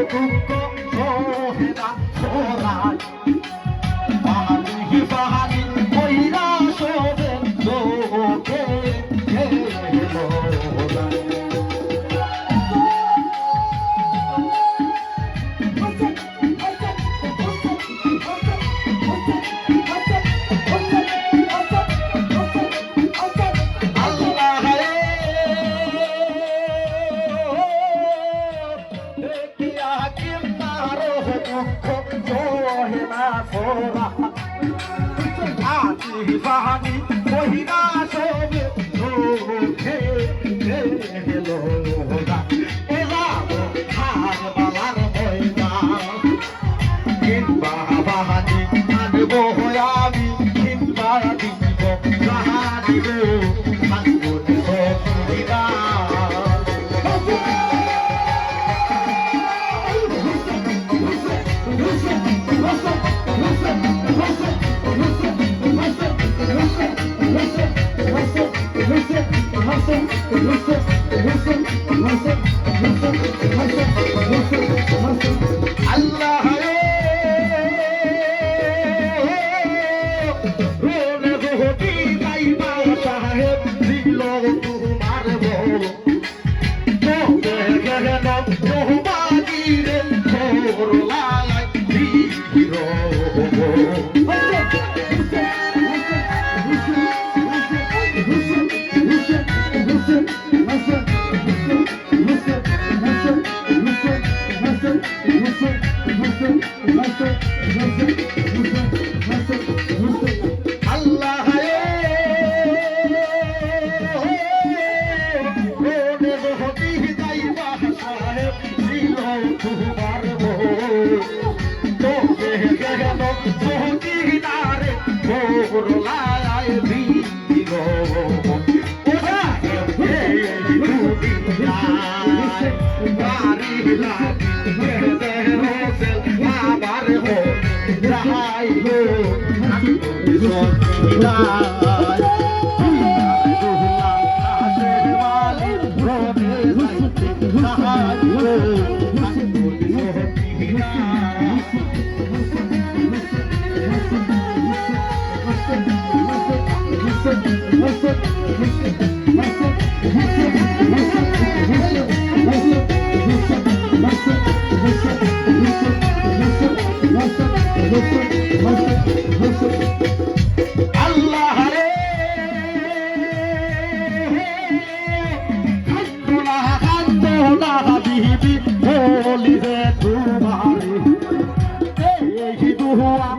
দুঃখ সহে না সরাই বাহালি বাহালি কইরা সবে লোকে বাহানি কহিরা সবে লোকে হেলো এলা হার বালার ময়না কিংবা বাহানি আনবো আমি কিংবা দিব যাহা দিব আনবো কহিরা আল্লাহ রোলে গহতি গাইবা সাহেব দিল তোমার বল তোকে গেল নহবানি রে করলাই হিরো তোমারে এই দুয়া